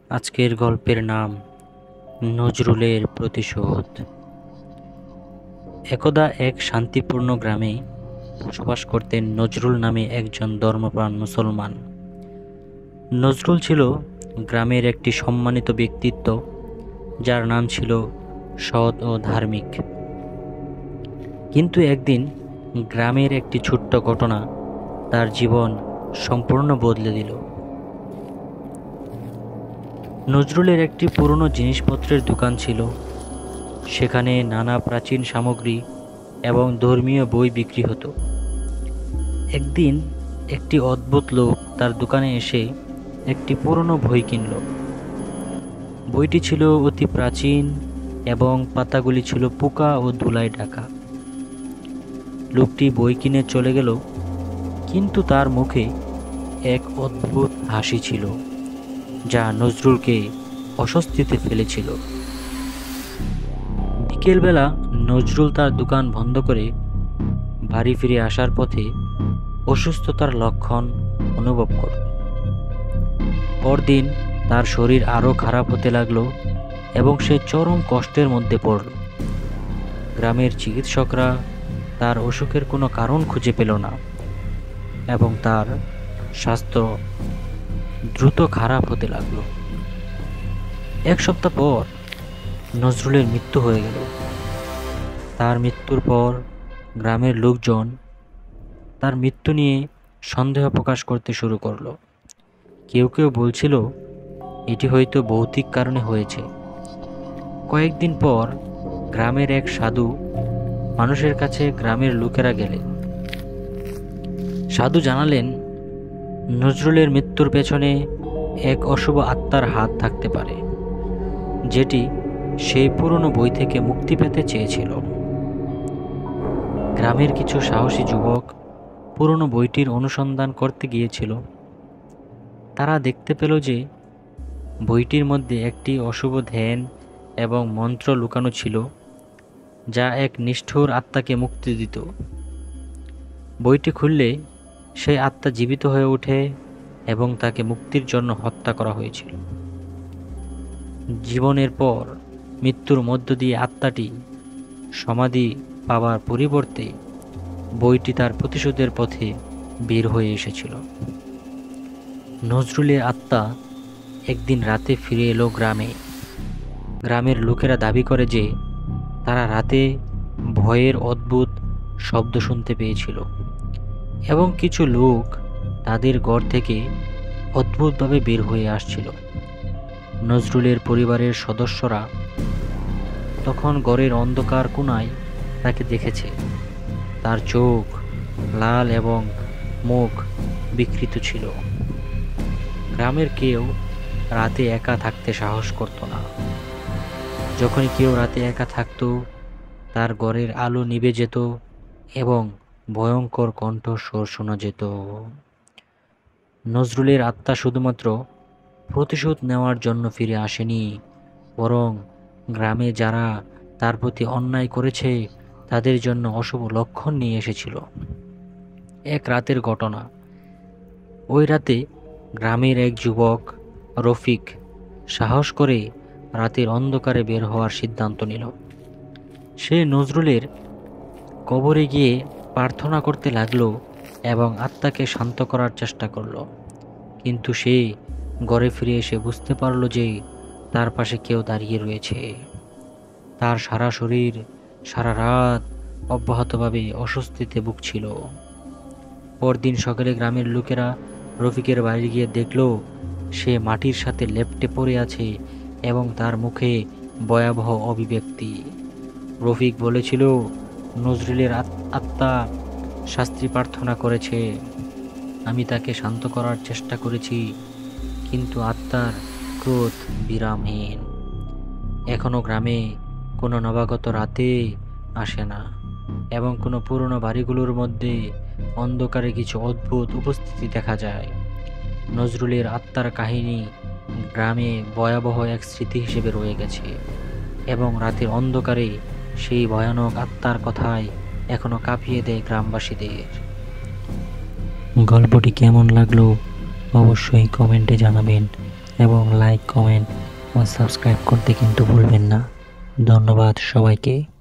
আজকের গল্পের নাম নজরুলের প্রতিশোধ। একদা এক শান্তিপূর্ণ গ্রামে বসবাস করতেন নজরুল নামে একজন ধর্মপ্রাণ মুসলমান। নজরুল ছিল গ্রামের একটি সম্মানিত ব্যক্তিত্ব, যার নাম ছিল সৎ ও ধার্মিক। কিন্তু একদিন গ্রামের একটি ছোট্ট ঘটনা তার জীবন সম্পূর্ণ বদলে দিল। নজরুলের একটি পুরনো জিনিসপত্রের দোকান ছিল। সেখানে নানা প্রাচীন সামগ্রী এবং ধর্মীয় বই বিক্রি হতো। একদিন একটি অদ্ভুত লোক তার দোকানে এসে একটি পুরনো বই কিনল। বইটি ছিল অতি প্রাচীন এবং পাতাগুলি ছিল পোকা ও ধুলায় ঢাকা। লোকটি বই কিনে চলে গেল, কিন্তু তার মুখে এক অদ্ভুত হাসি ছিল, যা নজরুলকে অস্বস্তিতে ফেলেছিল। বিকেলবেলা নজরুল তার দোকান বন্ধ করে বাড়ি ফিরে আসার পথে অসুস্থতার লক্ষণ অনুভব করল। পরদিন তার শরীর আরও খারাপ হতে লাগলো এবং সে চরম কষ্টের মধ্যে পড়ল। গ্রামের চিকিৎসকরা তার অসুখের কোনো কারণ খুঁজে পেল না এবং তার স্বাস্থ্য দ্রুত খারাপ হতে লাগলো। এক সপ্তাহ পর নজরুলের মৃত্যু হয়ে গেল। তার মৃত্যুর পর গ্রামের লোকজন তার মৃত্যু নিয়ে সন্দেহ প্রকাশ করতে শুরু করলো। কেউ কেউ বলছিল এটি হয়তো ভৌতিক কারণে হয়েছে। কয়েকদিন পর গ্রামের এক সাধু মানুষের কাছে গ্রামের লোকেরা গেলেন। সাধু জানালেন নজরুলের মৃত্যুর পেছনে এক অশুভ আত্মার হাত থাকতে পারে, যেটি সেই পুরনো বই থেকে মুক্তি পেতে চেয়েছিল। গ্রামের কিছু সাহসী যুবক পুরনো বইটির অনুসন্ধান করতে গিয়েছিল। তারা দেখতে পেল যে বইটির মধ্যে একটি অশুভ ধ্যান এবং মন্ত্র লুকানো ছিল, যা এক নিষ্ঠুর আত্মাকে মুক্তি দিত। বইটি খুললে সেই আত্মা জীবিত হয়ে ওঠে এবং তাকে মুক্তির জন্য হত্যা করা হয়েছিল। জীবনের পর মৃত্যুর মধ্য দিয়ে আত্মাটি সমাধি পাওয়ার পরিবর্তে বইটি তার প্রতিশোধের পথে বের হয়ে এসেছিল। নজরুলের আত্মা একদিন রাতে ফিরে এলো গ্রামে। গ্রামের লোকেরা দাবি করে যে তারা রাতে ভয়ের অদ্ভুত শব্দ শুনতে পেয়েছিল এবং কিছু লোক তাদের ঘর থেকে অদ্ভুতভাবে বের হয়ে আসছিল। নজরুলের পরিবারের সদস্যরা তখন ঘরের অন্ধকার কোণায় তাকে দেখেছে। তার চোখ লাল এবং মুখ বিকৃত ছিল। গ্রামের কেউ রাতে একা থাকতে সাহস করত না। যখনই কেউ রাতে একা থাকতো, তার ঘরের আলো নিভে যেত এবং ভয়ঙ্কর কণ্ঠস্বর শোনা যেত। নজরুলের আত্মা শুধুমাত্র প্রতিশোধ নেওয়ার জন্য ফিরে আসেনি, বরং গ্রামে যারা তার প্রতি অন্যায় করেছে তাদের জন্য অশুভ লক্ষণ নিয়ে এসেছিল। এক রাতের ঘটনা। ওই রাতে গ্রামের এক যুবক রফিক সাহস করে রাতের অন্ধকারে বের হওয়ার সিদ্ধান্ত নিল। সে নজরুলের কবরে গিয়ে প্রার্থনা করতে লাগলো এবং আত্মাকে শান্ত করার চেষ্টা করলো। কিন্তু সে ঘরে ফিরে এসে বুঝতে পারল যে তার পাশে কেউ দাঁড়িয়ে রয়েছে। তার সারা শরীর সারা রাত অব্যাহতভাবে অস্বস্তিতে ভুগছিল। পরদিন সকালে গ্রামের লোকেরা রফিকের বাড়ি গিয়ে দেখল সে মাটির সাথে লেপ্টে পড়ে আছে এবং তার মুখে ভয়াবহ অভিব্যক্তি। রফিক বলেছিল নজরুলের আত্মা শাস্তি প্রার্থনা করেছে। আমি তাকে শান্ত করার চেষ্টা করেছি, কিন্তু আত্মার ক্রোধ বিরামহীন। এখনো গ্রামে কোনো নবাগত রাতে আসে না এবং কোনো পুরনো বাড়িগুলোর মধ্যে অন্ধকারে কিছু অদ্ভুত উপস্থিতি দেখা যায়। নজরুলের আত্মার কাহিনী গ্রামে ভয়াবহ এক স্মৃতি হিসেবে রয়ে গেছে এবং রাতের অন্ধকারে সেই ভয়ানক আত্মার কথাই এখনো কাঁপিয়ে দেয় গ্রামবাসীদের। গল্পটি কেমন লাগলো অবশ্যই কমেন্টে জানাবেন এবং লাইক, কমেন্ট ও সাবস্ক্রাইব করতে কিন্তু ভুলবেন না। ধন্যবাদ সবাইকে।